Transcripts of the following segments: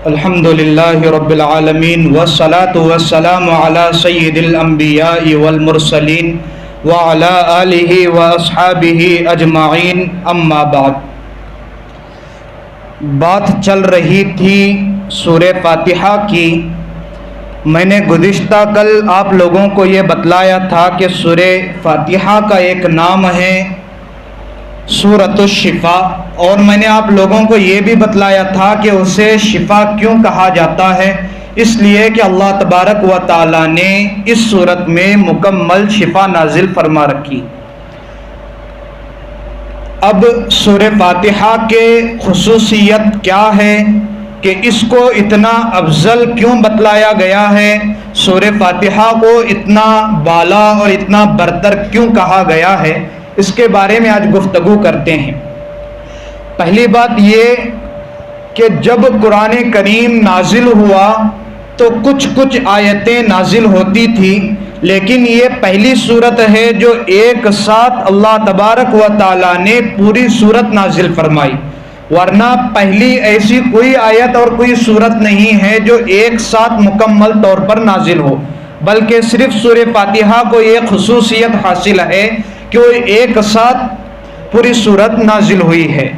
الحمد للہ رب العالمین والصلاة والسلام علی سید الانبیاء والمرسلین وعلی آلہ واصحابہ اجمعین، اما بعد۔ بات چل رہی تھی سورہ فاتحہ کی۔ میں نے گزشتہ کل آپ لوگوں کو یہ بتلایا تھا کہ سورہ فاتحہ کا ایک نام ہے سورۃ الشفا، اور میں نے آپ لوگوں کو یہ بھی بتلایا تھا کہ اسے شفا کیوں کہا جاتا ہے۔ اس لیے کہ اللہ تبارک و تعالیٰ نے اس صورت میں مکمل شفا نازل فرما رکھی۔ اب سورہ فاتحہ کے خصوصیت کیا ہے کہ اس کو اتنا افضل کیوں بتلایا گیا ہے، سورہ فاتحہ کو اتنا بالا اور اتنا برتر کیوں کہا گیا ہے، اس کے بارے میں آج گفتگو کرتے ہیں۔ پہلی بات یہ کہ جب قرآن کریم نازل ہوا تو کچھ آیتیں نازل ہوتی تھی، لیکن یہ پہلی صورت ہے جو ایک ساتھ اللہ تبارک و تعالیٰ نے پوری صورت نازل فرمائی، ورنہ پہلی ایسی کوئی آیت اور کوئی صورت نہیں ہے جو ایک ساتھ مکمل طور پر نازل ہو، بلکہ صرف سورہ فاتحہ کو یہ خصوصیت حاصل ہے کہ وہ ایک ساتھ پوری صورت نازل ہوئی ہے۔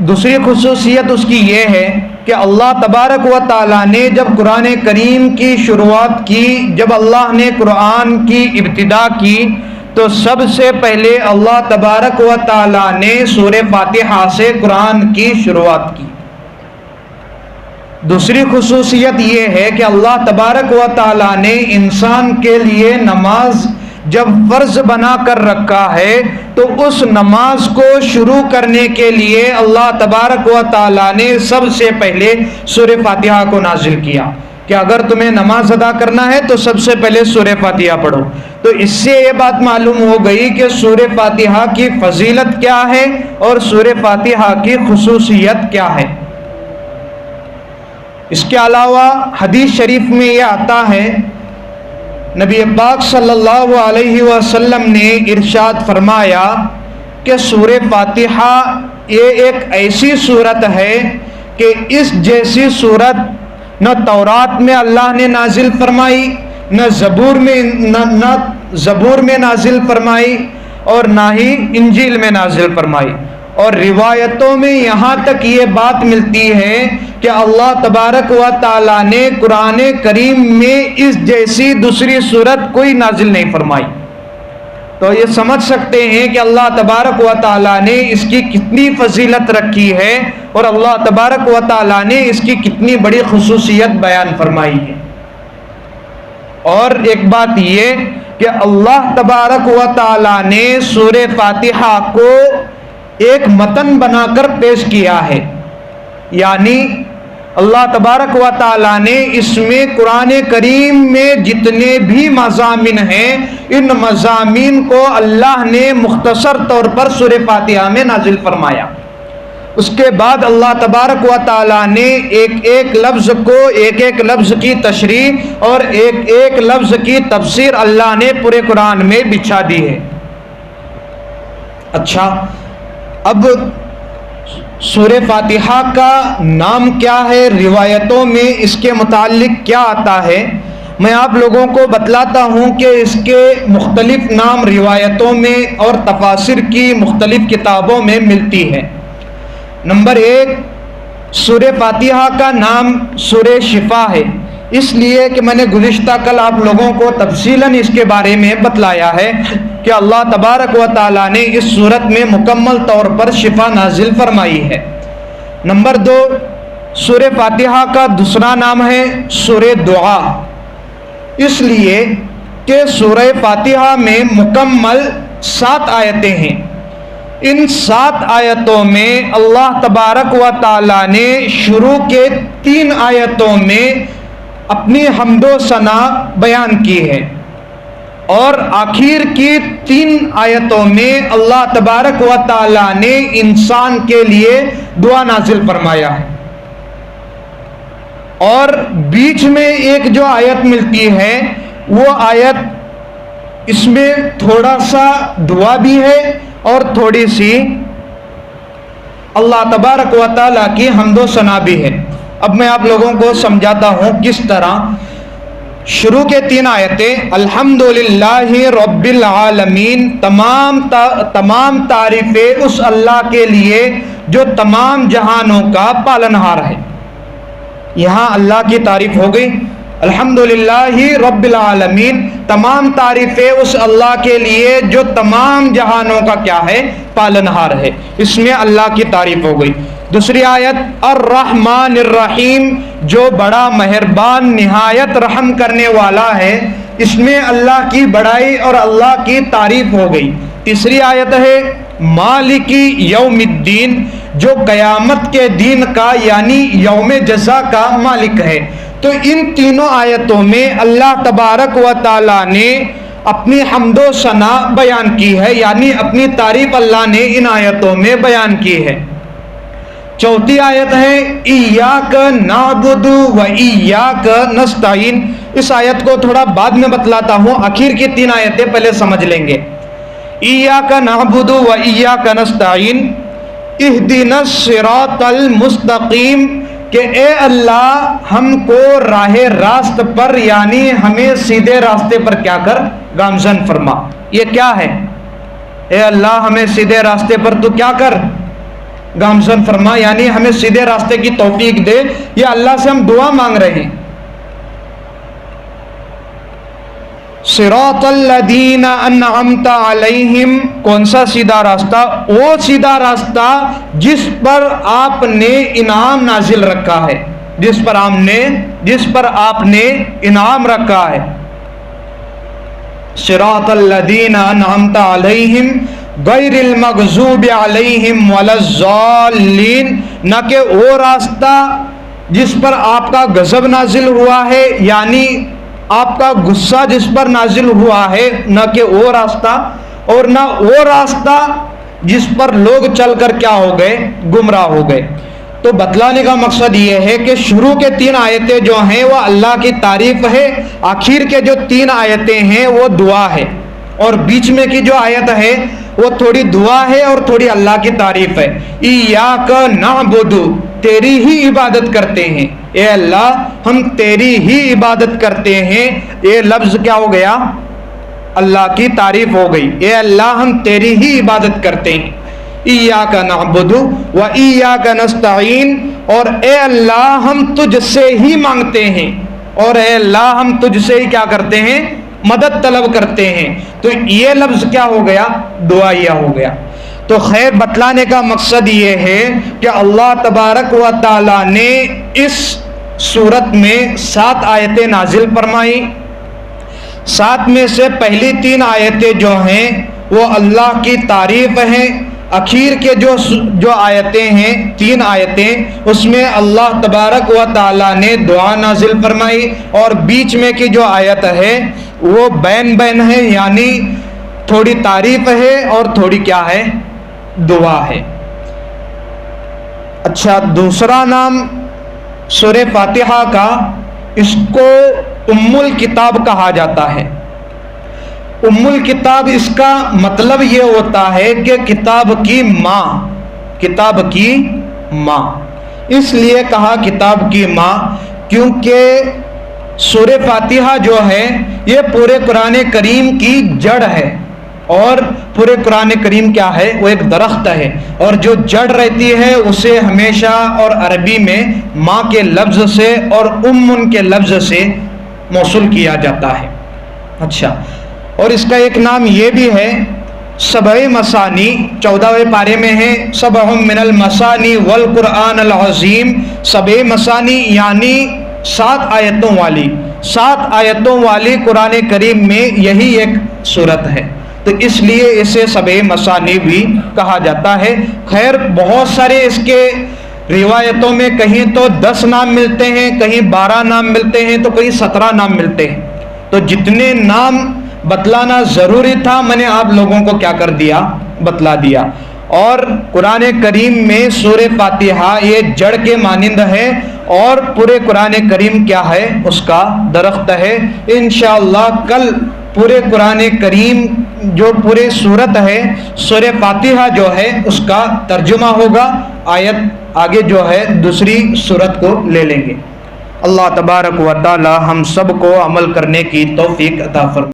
دوسری خصوصیت اس کی یہ ہے کہ اللہ تبارک و تعالیٰ نے جب قرآن کریم کی شروعات کی، جب اللہ نے قرآن کی ابتدا کی، تو سب سے پہلے اللہ تبارک و تعالیٰ نے سورہ فاتحہ سے قرآن کی شروعات کی۔ دوسری خصوصیت یہ ہے کہ اللہ تبارک و تعالیٰ نے انسان کے لیے نماز جب فرض بنا کر رکھا ہے تو اس نماز کو شروع کرنے کے لیے اللہ تبارک و تعالیٰ نے سب سے پہلے سورہ فاتحہ کو نازل کیا کہ اگر تمہیں نماز ادا کرنا ہے تو سب سے پہلے سورہ فاتحہ پڑھو۔ تو اس سے یہ بات معلوم ہو گئی کہ سورہ فاتحہ کی فضیلت کیا ہے اور سورہ فاتحہ کی خصوصیت کیا ہے۔ اس کے علاوہ حدیث شریف میں یہ آتا ہے، نبی پاک صلی اللہ علیہ وسلم نے ارشاد فرمایا کہ سورہ فاتحہ یہ ایک ایسی صورت ہے کہ اس جیسی صورت نہ تورات میں اللہ نے نازل فرمائی، نہ زبور میں نازل فرمائی، اور نہ ہی انجیل میں نازل فرمائی۔ اور روایتوں میں یہاں تک یہ بات ملتی ہے کہ اللہ تبارک و تعالیٰ نے قرآن کریم میں اس جیسی دوسری صورت کوئی نازل نہیں فرمائی۔ تو یہ سمجھ سکتے ہیں کہ اللہ تبارک و تعالیٰ نے اس کی کتنی فضیلت رکھی ہے اور اللہ تبارک و تعالیٰ نے اس کی کتنی بڑی خصوصیت بیان فرمائی ہے۔ اور ایک بات یہ کہ اللہ تبارک و تعالیٰ نے سورہ فاتحہ کو ایک متن بنا کر پیش کیا ہے، یعنی اللہ تبارک و تعالیٰ نے اس میں قرآن کریم میں جتنے بھی مضامین ہیں، ان مضامین کو اللہ نے مختصر طور پر سورہ فاتحہ میں نازل فرمایا۔ اس کے بعد اللہ تبارک و تعالیٰ نے ایک لفظ کو ایک لفظ کی تشریح اور ایک لفظ کی تفسیر اللہ نے پورے قرآن میں بچھا دی ہے۔ اچھا، اب سورہ فاتحہ کا نام کیا ہے، روایتوں میں اس کے متعلق کیا آتا ہے، میں آپ لوگوں کو بتلاتا ہوں کہ اس کے مختلف نام روایتوں میں اور تفاسیر کی مختلف کتابوں میں ملتی ہے۔ نمبر 1، سورہ فاتحہ کا نام سورہ شفا ہے، اس لیے کہ میں نے گزشتہ کل آپ لوگوں کو تفصیلاً اس کے بارے میں بتلایا ہے کہ اللہ تبارک و تعالیٰ نے اس صورت میں مکمل طور پر شفا نازل فرمائی ہے۔ نمبر 2، سورہ فاتحہ کا دوسرا نام ہے سورہ دعا، اس لیے کہ سورہ فاتحہ میں مکمل 7 آیتیں ہیں۔ ان 7 آیتوں میں اللہ تبارک و تعالیٰ نے شروع کے 3 آیتوں میں اپنی حمد و ثنا بیان کی ہے، اور آخر کی 3 آیتوں میں اللہ تبارک و تعالیٰ نے انسان کے لیے دعا نازل فرمایا ہے، اور بیچ میں ایک جو آیت ملتی ہے وہ آیت اس میں تھوڑا سا دعا بھی ہے اور تھوڑی سی اللہ تبارک و تعالیٰ کی حمد و ثنا بھی ہے۔ اب میں آپ لوگوں کو سمجھاتا ہوں کس طرح۔ شروع کے 3 آیتیں الحمدللہ رب العالمین، تمام تعریفیں اس اللہ کے لیے جو تمام جہانوں کا پالنہار ہے۔ یہاں اللہ کی تعریف ہو گئی، الحمدللہ رب العالمین، تمام تعریفیں اس اللہ کے لیے جو تمام جہانوں کا کیا ہے؟ پالنہار ہے۔ اس میں اللہ کی تعریف ہو گئی۔ دوسری آیت الرحمن الرحیم، جو بڑا مہربان نہایت رحم کرنے والا ہے، اس میں اللہ کی بڑائی اور اللہ کی تعریف ہو گئی۔ تیسری آیت ہے مالکی یوم الدین، جو قیامت کے دین کا یعنی یوم جزا کا مالک ہے۔ تو ان تینوں آیتوں میں اللہ تبارک و تعالیٰ نے اپنی حمد و ثنا بیان کی ہے، یعنی اپنی تعریف اللہ نے ان آیتوں میں بیان کی ہے۔ چوتھی آیت ہے ایاک نعبد و ایاک نستعین۔ اس آیت کو تھوڑا بعد میں بتلاتا ہوں، آخر کی 3 آیتیں پہلے سمجھ لیں گے۔ ایاک نعبد و ایاک نستعین اہدنا الصراط المستقیم، کہ اے اللہ ہم کو راہ راست پر یعنی ہمیں سیدھے راستے پر کیا کر؟ گامزن فرما۔ یہ کیا ہے؟ اے اللہ ہمیں سیدھے راستے پر تو کیا کر؟ گامزن فرما، یعنی ہمیں سیدھے راستے کی توفیق دے۔ یہ اللہ سے ہم دعا مانگ رہے ہیں۔ صراط الذین انعمت علیہم، کون سا سیدھا راستہ؟ وہ سیدھا راستہ جس پر آپ نے انعام نازل رکھا ہے، جس پر آپ نے انعام رکھا ہے۔ صراط الذین انعمت علیہم غیر المغضوب علیہم ولا الضالین، نہ کہ وہ راستہ جس پر آپ کا غضب نازل ہوا ہے، یعنی آپ کا غصہ جس پر نازل ہوا ہے، نہ کہ وہ راستہ، اور نہ وہ راستہ جس پر لوگ چل کر کیا ہو گئے؟ گمراہ ہو گئے۔ تو بتلانے کا مقصد یہ ہے کہ شروع کے 3 آیتیں جو ہیں وہ اللہ کی تعریف ہے، آخر کے جو 3 آیتیں ہیں وہ دعا ہے، اور بیچ میں کی جو آیت ہے وہ تھوڑی دعا ہے اور تھوڑی اللہ کی تعریف ہے۔ ایاک نعبد، تیری ہی عبادت کرتے ہیں، اے اللہ ہم تیری ہی عبادت کرتے ہیں۔ یہ لفظ کیا ہو گیا؟ اللہ کی تعریف ہو گئی۔ اے اللہ ہم تیری ہی عبادت کرتے ہیں۔ ایاک نعبد و ایاک نستعین، اور اے اللہ ہم تجھ سے ہی مانگتے ہیں، اور اے اللہ ہم تجھ سے ہی کیا کرتے ہیں؟ مدد طلب کرتے ہیں۔ تو یہ لفظ کیا ہو گیا؟ دعائیہ ہو گیا۔ تو خیر بتلانے کا مقصد یہ ہے کہ اللہ تبارک و تعالیٰ نے اس سورت میں 7 آیتیں نازل فرمائی۔ 7 میں سے پہلی 3 آیتیں جو ہیں وہ اللہ کی تعریف ہیں۔ اخیر کے جو آیتیں ہیں 3 آیتیں، اس میں اللہ تبارک و تعالیٰ نے دعا نازل فرمائی، اور بیچ میں کی جو آیت ہے وہ بین ہے، یعنی تھوڑی تعریف ہے اور تھوڑی کیا ہے؟ دعا ہے۔ اچھا، دوسرا نام سورہ فاتحہ کا، اس کو ام الکتاب کہا جاتا ہے۔ ام الکتاب اس کا مطلب یہ ہوتا ہے کہ کتاب کی ماں، کتاب کی ماں۔ اس لیے کہا کتاب کی ماں کیونکہ سورہ فاتحہ جو ہے یہ پورے قرآن کریم کی جڑ ہے، اور پورے قرآن کریم کیا ہے؟ وہ ایک درخت ہے، اور جو جڑ رہتی ہے اسے ہمیشہ اور عربی میں ماں کے لفظ سے اور ام کے لفظ سے موصول کیا جاتا ہے۔ اچھا، اور اس کا ایک نام یہ بھی ہے سبع مثانی، 14ویں پارے میں ہے سبع من المثانی والقرآن العظیم۔ سبع مثانی یعنی 7 آیتوں والی، 7 آیتوں والی قرآن کریم میں یہی ایک سورت ہے، تو اس لیے اسے سبع مثانی بھی کہا جاتا ہے۔ خیر بہت سارے اس کے روایتوں میں کہیں تو 10 نام ملتے ہیں، کہیں 12 نام ملتے ہیں، تو کہیں 17 نام ملتے ہیں۔ تو جتنے نام بتلانا ضروری تھا میں نے آپ لوگوں کو کیا کر دیا؟ بتلا دیا۔ اور قرآن کریم میں سورہ فاتحہ یہ جڑ کے مانند ہے، اور پورے قرآن کریم کیا ہے؟ اس کا درخت ہے۔ انشاءاللہ کل پورے قرآن کریم جو پورے سورت ہے، سورہ فاتحہ جو ہے اس کا ترجمہ ہوگا، آیت آگے جو ہے دوسری سورت کو لے لیں گے۔ اللہ تبارک و تعالی ہم سب کو عمل کرنے کی توفیق عطا فرمائے۔